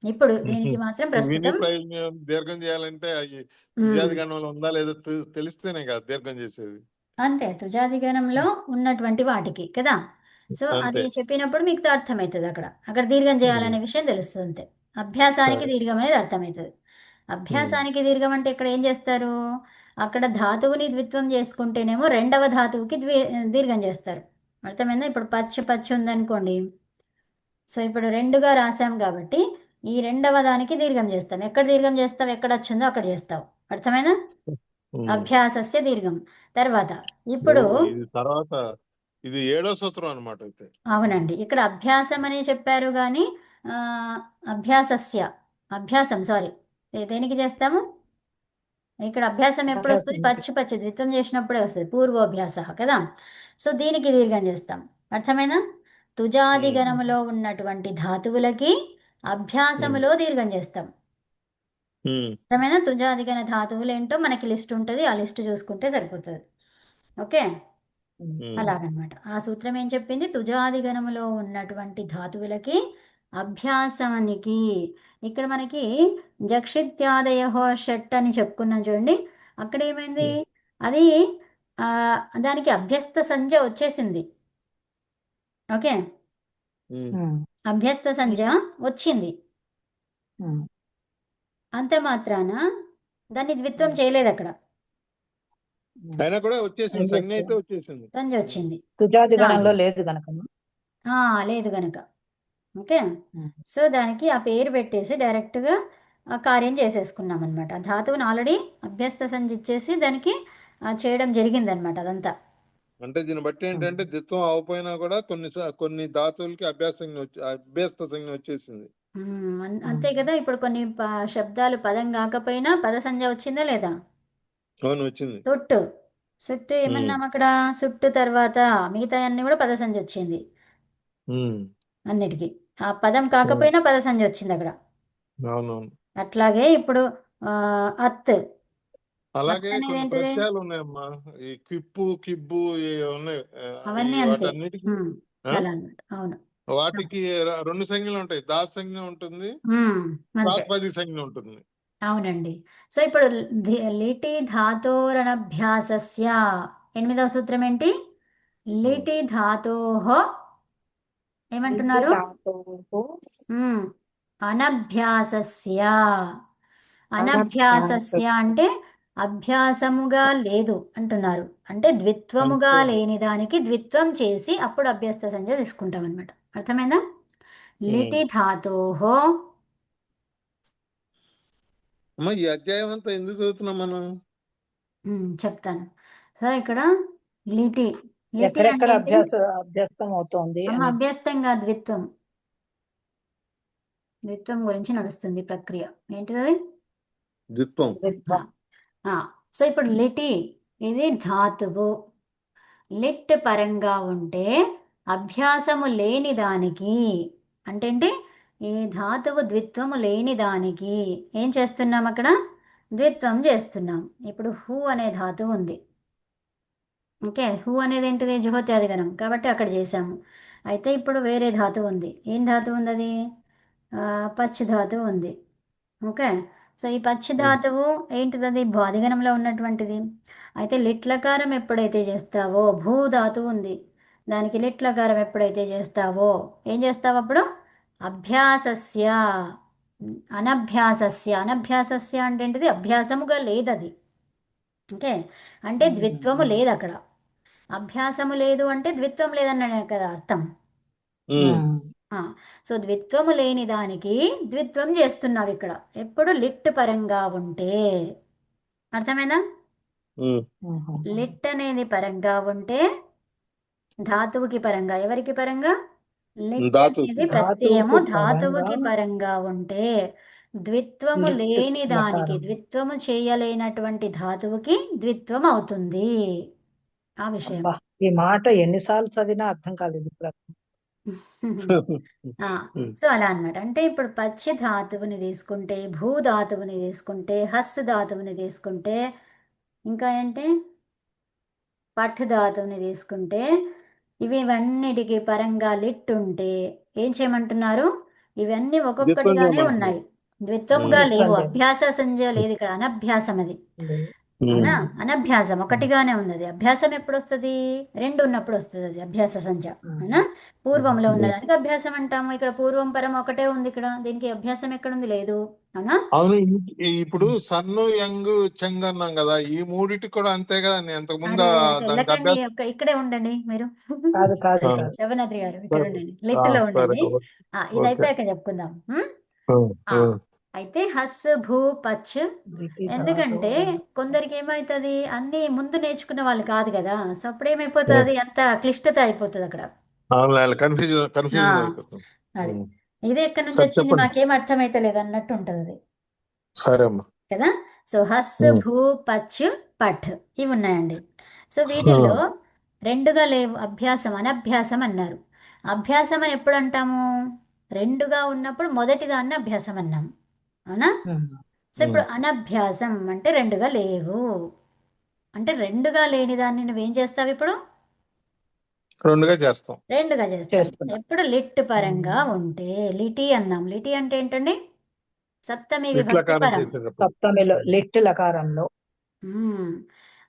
ఇప్పుడు దీనికి మాత్రం విని ప్రస్తుతం ప్రయోజనం దీర్ఘం చేయాలంటే అవి ఉమ్, తుజాది గణంలో ఉందా లేదో తెలిస్తేనే కదా దీర్ఘం చేసేది. అంతే తుజాది గణంలో ఉన్నటువంటి వాటికి కదా. సో అది అంతే. చెప్పినప్పుడు మీకు అర్థమవుతుంది, అక్కడ దీర్ఘం చేయాలనే విషయం తెలుస్తుంది అంతే. అభ్యాసానికి సరే. దీర్ఘం అనేది అర్థమవుతుంది. అభ్యాసానికి దీర్ఘం అంటే ఇక్కడ ఏం చేస్తారు? అక్కడ ధాతువుని ద్విత్వం చేసుకుంటేనేమో రెండవ ధాతువుకి దీర్ఘం చేస్తారు. అర్థమైందా? ఇప్పుడు పచ్చి పచ్చి ఉందనుకోండి, సో ఇప్పుడు రెండుగా రాసాం కాబట్టి ఈ రెండవ దానికి దీర్ఘం చేస్తాం. ఎక్కడ దీర్ఘం చేస్తావు? ఎక్కడ వచ్చిందో అక్కడ చేస్తావు. అర్థమైనా? ఉమ్. అభ్యాసస్య దీర్ఘం. తర్వాత ఓ, ఇప్పుడు ఇది తర్వాత ఇది 7వ సూత్రం అన్నమాట అయితే. అవునండి, ఇక్కడ అభ్యాసం అనే చెప్పారు కానీ ఆ, అభ్యాసం సారీ, దేనికి చేస్తాము? ఇక్కడ అభ్యాసం ఎప్పుడు వస్తుంది? పచ్చి పచ్చి ద్విత్వం చేసినప్పుడే వస్తుంది, పూర్వోభ్యాస కదా. సో దీనికి దీర్ఘం చేస్తాం. అర్థమైనా? తుజాది ఉమ్. గణములో ఉన్నటువంటి ధాతువులకి అభ్యాసములో దీర్ఘం చేస్తాం. ఉమ్. అర్థమైనా? తుజాది గణ ధాతువులు ఏంటో మనకి లిస్ట్ ఉంటుంది, ఆ లిస్ట్ చూసుకుంటే సరిపోతుంది. ఓకే, ఉమ్. అలాగనమాట. ఆ సూత్రం ఏం చెప్పింది? తుజాది గణములో ఉన్నటువంటి ధాతువులకి అభ్యాసానికి. ఇక్కడ మనకి జక్షిత్యాదయో షట్ అని చెప్పుకున్నాం చూడండి, అక్కడ ఏమైంది? అది ఆ, దానికి అభ్యస్త సంజ్ఞ వచ్చేసింది. ఓకే, ఉమ్. అభ్యస్త సంజ్ఞ వచ్చింది, అంతే మాత్రాన దాన్ని ద్విత్వం చేయలేదు. అక్కడ అయినా కూడా వచ్చేసింది, సంజ్ఞ అయితే వచ్చేసింది. సంజ్ఞ వచ్చింది. తుజాది కానీ గణంలో లేదు గనక లేదు గనక. ఓకే, సో దానికి ఆ పేరు పెట్టేసి డైరెక్ట్గా ఆ కార్యం చేసేసుకున్నాం అనమాట. ధాతువుని ఆల్రెడీ అభ్యస్త సంజ్ఞ ఇచ్చేసి దానికి చేయడం జరిగిందనమాట అదంతా. అంటే దీన్ని బట్టి ఏంటంటే ద్విత్వం అవపోయినా కూడా కొన్ని ధాతువులకి అభ్యస్త సంజ్ఞ వచ్చేసింది. అంతే కదా. ఇప్పుడు కొన్ని శబ్దాలు పదం కాకపోయినా పద సంజ్ఞ వచ్చిందా లేదా? అవును, వచ్చింది. సుట్టు ఏమన్నాం అక్కడ? సుట్టు తర్వాత మిగతా అన్ని కూడా పద సంజ్ఞ వచ్చింది ఉమ్. అన్నిటికీ. ఆ పదం కాకపోయినా పద సంజ్ఞ వచ్చింది అక్కడ. అవునవును. అట్లాగే ఇప్పుడు అత్ అలాగే అనేది కొన్ని ఏంటిది? ప్రత్యయాలు ఉన్నాయమ్మా, ఈ కిబ్బు ఉన్నాయి. అవన్నీ అంతే. వాటన్నిటికి అలా అన్నమాట. అవును, వాటికి రెండు సంజ్ఞలు ఉంటాయి. దా సంజ్ఞ ఉంటుంది, అంతే. ప్రాతిపదిక సంజ్ఞ ఉంటుంది. అవునండి. సో ఇప్పుడు లిటి ధాతోరనభ్యాసస్య 8వ సూత్రం ఏంటి? లిటి ధాతోః ఏమంటున్నారు? అనభ్యాసస్య. అనభ్యాసస్య అంటే అభ్యాసముగా లేదు అంటున్నారు. అంటే ద్విత్వముగా అంతే. లేని దానికి ద్విత్వం చేసి అప్పుడు అభ్యస్త సంజ్ఞ తీసుకుంటాం అనమాట. అర్థమైందా? లిటి ధాతోః అమ్మా, ఈ అధ్యాయం అంతా ఎందుకు చదువుతున్నాం మనం? చెప్తాను. సో ఇక్కడ లిటి లిటి ఎక్కడెక్కడ అంటే ఏంటి? అభ్యస్తం అవుతోంది అని అభ్యస్తంగా ద్విత్వం గురించి నడుస్తుంది ప్రక్రియ. ఏంటిది? ద్విత్వం. సో ఇప్పుడు లిటి ఇది ధాతువు. లిట్ పరంగా ఉంటే అభ్యాసము లేని దానికి అంటే ఈ ధాతువు ద్విత్వము లేని దానికి ఏం చేస్తున్నాం? అక్కడ ద్విత్వం చేస్తున్నాం. ఇప్పుడు హూ అనే ధాతువు ఉంది. ఓకే, హూ అనేది ఏంటిది? జుహోత్యాదిగణం కాబట్టి అక్కడ చేసాము. అయితే ఇప్పుడు వేరే ధాతువు ఉంది. ఏం ధాతువు ఉంది అది? పచ్చి ధాతువు ఉంది. ఓకే, సో ఈ పచ్చి ధాతువు ఏంటిది? అది భ్వాదిగణంలో ఉన్నటువంటిది. అయితే లిట్లకారం ఎప్పుడైతే చేస్తావో, భూ ధాతువు ఉంది, దానికి లిట్లకారం ఎప్పుడైతే చేస్తావో ఏం చేస్తావు అప్పుడు? అభ్యాసస్య అనభ్యాసస్య అంటే ఏంటిది? అభ్యాసముగా లేదు అది. ఓకే, అంటే ద్విత్వము లేదు అక్కడ. అభ్యాసము లేదు అంటే ద్విత్వం లేదన్ననే కదా అర్థం. సో ద్విత్వము లేని దానికి ద్విత్వం చేస్తున్నావు ఇక్కడ ఎప్పుడు లిట్ పరంగా ఉంటే. అర్థమైందా? లిట్ అనేది పరంగా ఉంటే ధాతువుకి పరంగా, ఎవరికి పరంగా? లిట్ ధాతు అనేది ప్రత్యయము ధాతువుకు ధాతువుకి పరంగా పరంగా ఉంటే, ద్విత్వము లిట్ లేని దానికి, లకారం. ద్విత్వము చేయలేనటువంటి ధాతువుకి ద్విత్వం అవుతుంది. ఆ విషయం. అబ్బా, ఈ మాట ఎన్నిసార్లు చదివినా అర్థం కాలేదు ఇప్పుడు. సో అలా అన్నమాట. అంటే ఇప్పుడు పచ్చి ధాతువుని తీసుకుంటే, భూ ధాతువుని తీసుకుంటే, హస్ ధాతువుని తీసుకుంటే, ఇంకా ఏంటి పఠ్ ధాతువుని తీసుకుంటే, ఇవన్నిటికి పరంగా లిట్ ఉంటే ఏం చేయమంటున్నారు? ఇవన్నీ ద్విత్వం ఒక్కొక్కటిగానే చేయమంటున్నారు. ఉన్నాయి, ద్విత్వంగా లేవు. ద్విత్వం అభ్యాస సంజ్ఞ లేదు ఇక్కడ, అనభ్యాసం అది. లేదు. అవునా? అనభ్యాసం ఒకటిగానే ఉన్నది. అభ్యాసం ఎప్పుడు వస్తుంది? రెండు ఉన్నప్పుడు వస్తుంది అది అభ్యాస సంజ్ఞ. అవునా? పూర్వంలో ఉన్నదానికి అభ్యాసం అంటాము. ఇక్కడ పూర్వం పరం ఒకటే ఉంది, ఇక్కడ దీనికి అభ్యాసం ఎక్కడుంది? లేదు. అవునా? అవును. ఇప్పుడు సన్ను యంగ్ చెంగ్ అన్నాం కదా, ఈ మూడిటికి కూడా అంతే కదా. నేను అంతకు ముందు అరే అటు దానికి వెళ్ళకండి, అభ్యాసం. ఇక్కడే ఉండండి మీరు. కాదు కాదు ఆ, కాదు. శవనాథ్రి గారు ఇక్కడ సరే. ఉండండి, లిట్ లో సరే. ఉండండి. ఇది ఓకే. అయిపోయాక చెప్పుకుందాం. ఆ, అయితే హస్ భూ పచ్. లిటి ఎందుకంటే ధాతువు. కొందరికి ఏమవుతుంది, అన్ని ముందు నేర్చుకున్న వాళ్ళు కాదు కదా. సో అప్పుడు ఏమైపోతుంది, అంత క్లిష్టత అయిపోతుంది అక్కడ. అవును, కన్ఫ్యూజన్ ఆ, అయిపోతుంది. అది ఇది ఎక్కడి నుంచి సరే వచ్చింది, చెప్పండి. మాకేం అర్థమైతలేదు అన్నట్టు ఉంటుంది అది సరే అమ్మా. కదా. సో హస్ ఉమ్. భూ పచ్ పఠ్ ఇవి ఉన్నాయండి. సో వీటిల్లో రెండుగా లేవు, అభ్యాసం అనభ్యాసం అన్నారు. అభ్యాసం అని ఎప్పుడు అంటాము? రెండుగా ఉన్నప్పుడు మొదటి దాన్ని అభ్యాసం అన్నాం. అవునా? సో ఇప్పుడు అనభ్యాసం అంటే రెండుగా లేవు, అంటే రెండుగా లేని దాన్ని నువ్వేం చేస్తావు ఇప్పుడు? రెండుగా చేస్తాం. రెండుగా చేస్తావు. చేస్తున్నా. ఎప్పుడు లిట్ పరంగా ఉంటే. లిటి అన్నాం. లిటి అంటే ఏంటండి? సప్తమి విభక్తి విట్లకారం పరం. చేసేటప్పుడు. సప్తమిలో లిట్ లకారంలో.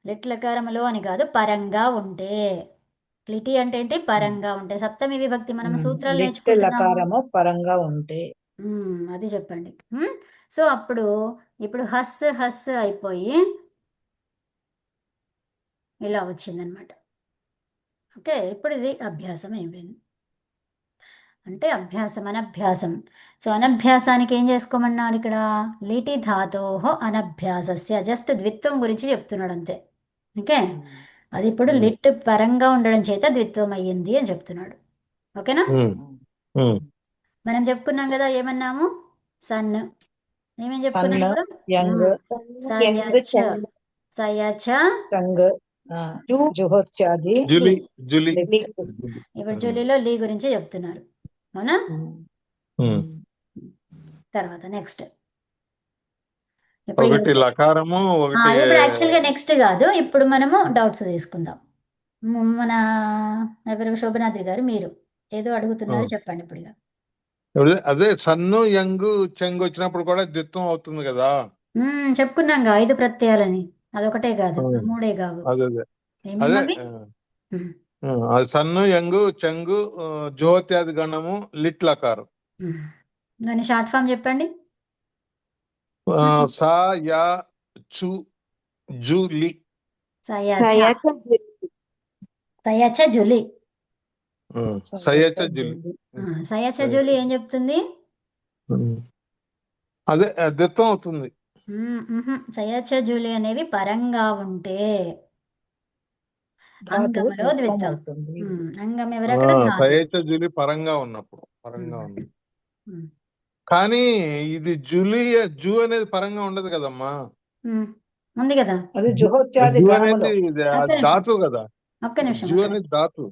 లిట్ లకారములో అని కాదు, పరంగా ఉంటే. లిటి అంటే ఏంటి? పరంగా ఉంటే. సప్తమి విభక్తి మనం సూత్రాలు లిట్ నేర్చుకుంటున్నాము. లకారము పరంగా ఉంటే. అది చెప్పండి. సో అప్పుడు ఇప్పుడు హస్ హస్ అయిపోయి ఇలా వచ్చిందనమాట. ఓకే, ఇప్పుడు ఇది అభ్యాసం అయిపోయింది. అంటే అభ్యాసం అనభ్యాసం. సో అనభ్యాసానికి ఏం చేసుకోమన్నారు ఇక్కడ? లిటి ధాతోహో అనభ్యాసస్య, జస్ట్ ద్విత్వం గురించి చెప్తున్నాడు అంతే. ఓకే, అది ఇప్పుడు లిట్ పరంగా ఉండడం చేత ద్విత్వం అయ్యింది అని చెప్తున్నాడు. ఓకేనా? మనం చెప్పుకున్నాం కదా, ఏమన్నాము? సన్. ఏమేం చెప్పుకున్నాం సన్ ఇప్పుడు? యంగ్ సయచ సయచ చంగ్ జుహోత్యాది జులి లీ. జులి ఇప్పుడు జూలీలో లీ గురించి చెప్తున్నారు. అవునా? తర్వాత నెక్స్ట్ ఇప్పుడు ఒకటి లకారము, ఒకటి ఇప్పుడు యాక్చువల్గా నెక్స్ట్ కాదు, ఇప్పుడు మనము డౌట్స్ తీసుకుందాం. మన ఎవరు? శోభనాద్రి గారు, మీరు ఏదో అడుగుతున్నారు, చెప్పండి ఇప్పుడు. ఇక అదే సన్ను యంగ్ చెంగ్ వచ్చినప్పుడు కూడా ద్విత్వం అవుతుంది కదా. చెప్పుకున్నాంగా 5 ప్రత్యయాలని. అదొకటే కాదు, ఆ 3 కావు. అదే అదే ఏమేమవి? అది సన్ను యంగ్ చెంగు జ్యోత్యాది గణము లిట్ లకారం. దాని షార్ట్ ఫామ్ చెప్పండి. సా యా చు జు లి. సయచ జులి. సయచ జులి. సయచ జులి ఏం చెప్తుంది? అదే ద్విత్వం అవుతుంది. సయచ జులి అనేవి పరంగా ఉంటే ధాతువు అంగంలో ద్విత్వం ద్విత్వం. అవుతుంది. అంగం ఎవరక్కడ? ధాతు. సయచ జులి పరంగా ఉన్నప్పుడు పరంగా ఉంది. కానీ ఇది జు అనేది పరంగా ఉండదు కదమ్మా. ఉంది కదా. అది జుహోత్యాది జు గణములో. అనేది ధాతు కదా. ఒక్క నిమిషం. జు అనేది ధాతు.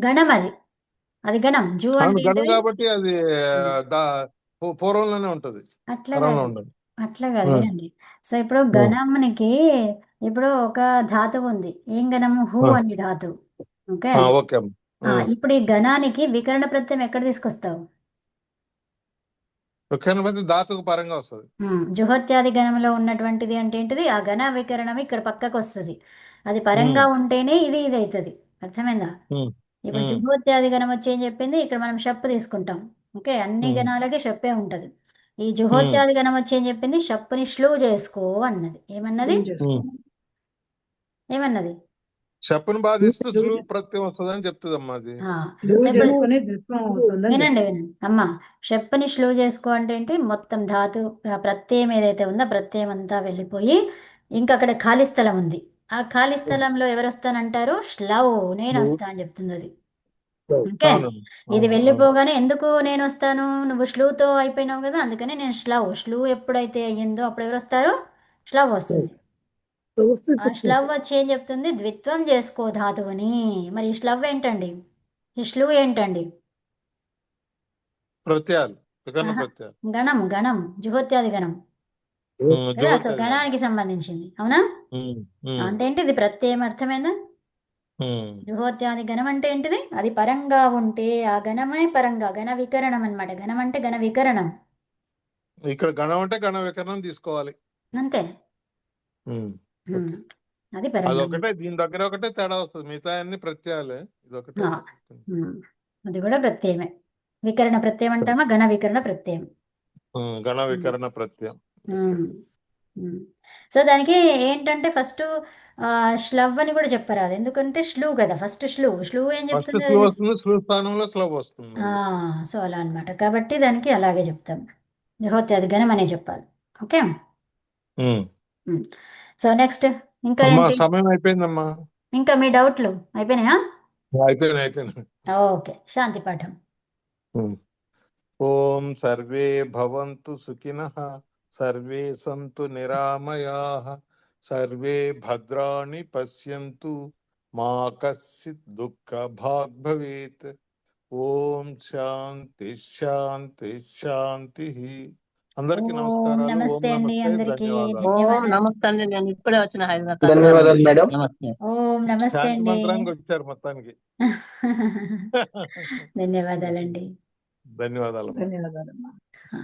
గణం అది గణం. జు అంటే గణం కాబట్టి అది పూర్వంలోనే ఉంటది, అట్లా పరంలో కాదు, ఉండదు. అట్లా కాదు, వినండి. సో ఇప్పుడు గణమునికి ఇప్పుడు ఒక ధాతువు ఉంది. ఏం గణము? హూ అని ధాతువు. Okay, okay. ఇప్పుడు ఈ గణానికి వికరణ ప్రత్యయం ఎక్కడ తీసుకొస్తావు? ధాతుకు పరంగా వస్తుంది. జుహోత్యాది గణంలో ఉన్నటువంటిది అంటే ఏంటిది? ఆ గణ వికరణం ఇక్కడ పక్కకు వస్తుంది. అది పరంగా ఉంటేనే ఇది అవుతుంది. అర్థమైందా? ఇప్పుడు జుహోత్యాది గణం వచ్చి ఏం చెప్పింది? ఇక్కడ మనం షప్పు తీసుకుంటాం. ఓకే, అన్ని గణాలకి షప్పే ఉంటది. ఈ జుహోత్యాది గణం వచ్చి ఏం చెప్పింది? షప్పుని శ్లూ చేసుకో అన్నది. ఏమన్నది? ఏమన్నది? చెప్పని బాధిస్తూ స్లో స్లో ప్రత్యయం వస్తుందని చెప్తుందమ్మా అది. ఇప్పుడు చేసుకుని ద్విత్వం అవుతుందని వినండి అమ్మా, షెప్పని స్లో చేసుకో అంటే ఏంటి, మొత్తం ప్రత్యయం ఏదైతే ఉందో ప్రత్యయం అంతా వెళ్ళిపోయి ఇంకా అక్కడ ఖాళీ స్థలం ఉంది. ఆ ఖాళీ స్థలంలో ఎవరు వస్తానంటారు? శ్లవ్, నేను వస్తా అని చెప్తుంది అది. ఓకే, అవును ఇది అవును అవును. వెళ్ళిపోగానే ఎందుకు నేను వస్తాను, నువ్వు శ్లూతో అయిపోయినావు కదా, అందుకని నేను శ్లూ ఎప్పుడైతే అయ్యిందో అప్పుడు ఎవరు వస్తారు? శ్లవ్ వస్తుంది. వస్తే ఆ శ్లవ్ వచ్చి ఏం చెప్తుంది? ద్విత్వం చేసుకో ధాతువుని. మరి ఈ శ్లవ్ ఏంటండి, ఈ శ్లూ ఏంటండి? ప్రత్యయాలు వికరణ ఆహా, ప్రత్యయాలు. గణం జుహోత్యాది గణం కదా, సో జోత్యాది గణం. గణానికి సంబంధించింది, అవునా? ఉమ్, ఉమ్, అంటే ఏంటి, ఇది ప్రత్యయం అర్థమైందా? ఉమ్. జుహోత్యాది గణం అంటే ఏంటిది? అది పరంగా ఉంటే ఆ గణమే పరంగా, గణ వికరణం అన్నమాట. గణం అంటే గణ వికరణం, ఇక్కడ గణం అంటే గణ వికరణం తీసుకోవాలి. అంతే. ఉమ్, హ్మ్. ఓకే. అది పరంగా. అదొకటే, దీని దగ్గర ఒకటే తేడా వస్తుంది, మిగతా అన్ని ప్రత్యయాలే. ఇదొకటే. ఆ, అది కూడా ప్రత్యయమే. వికరణ ప్రత్యయం అంటామా, గణ వికరణ ప్రత్యయం. గణ వికరణ ప్రత్యయం. ఉమ్. ఉమ్. సో దానికి ఏంటంటే ఫస్ట్ శ్లవ్ అని కూడా చెప్పరాదు, ఎందుకంటే శ్లూ కదా, ఫస్ట్ శ్లూ ఏం ఫస్ట్ చెప్తుంది స్లో అది? వస్తుంది, స్లో స్థానంలో స్లో వస్తుంది మళ్ళీ. సో అలా అన్నమాట. కాబట్టి దానికి అలాగే చెప్తాం, జుహోత్యాది గణం అనే చెప్పాలి. ఓకే. ఉమ్. సో నెక్స్ట్ ఇంకా అమ్మా ఏంటి, సమయం అయిపోయిందమ్మా. ఇంకా మీ డౌట్లు అయిపోయినాయా? అయిపోయింది. ఓకే, శాంతి పాఠం. ఉమ్. ఓం సర్వే భవంతు సుఖినః, సర్వే సంతు నిరామయాః, సర్వే భద్రాణి పశ్యంతు, మా కశ్చిత్ దుఃఖ భాగ్ భవేత్. ఓం శాంతి శాంతి శాంతి. అందరికీ ఓం నమస్కారాలు. ఓం నమస్తే అండి నమస్తే, అందరికీ, ధన్యవాదాలు. ధన్యవాదాలు. నమస్తే అండి, నేను ఇప్పుడే వచ్చిన హైదరాబాద్. ధన్యవాదాలు మేడం. నమస్తే. ఓం నమస్తే శాంతి అండి. మంత్రానికి వచ్చారు మొత్తానికి. ధన్యవాదాలండి. ధన్యవాదాలు. ధన్యవాదాలమ్మా. ఆ.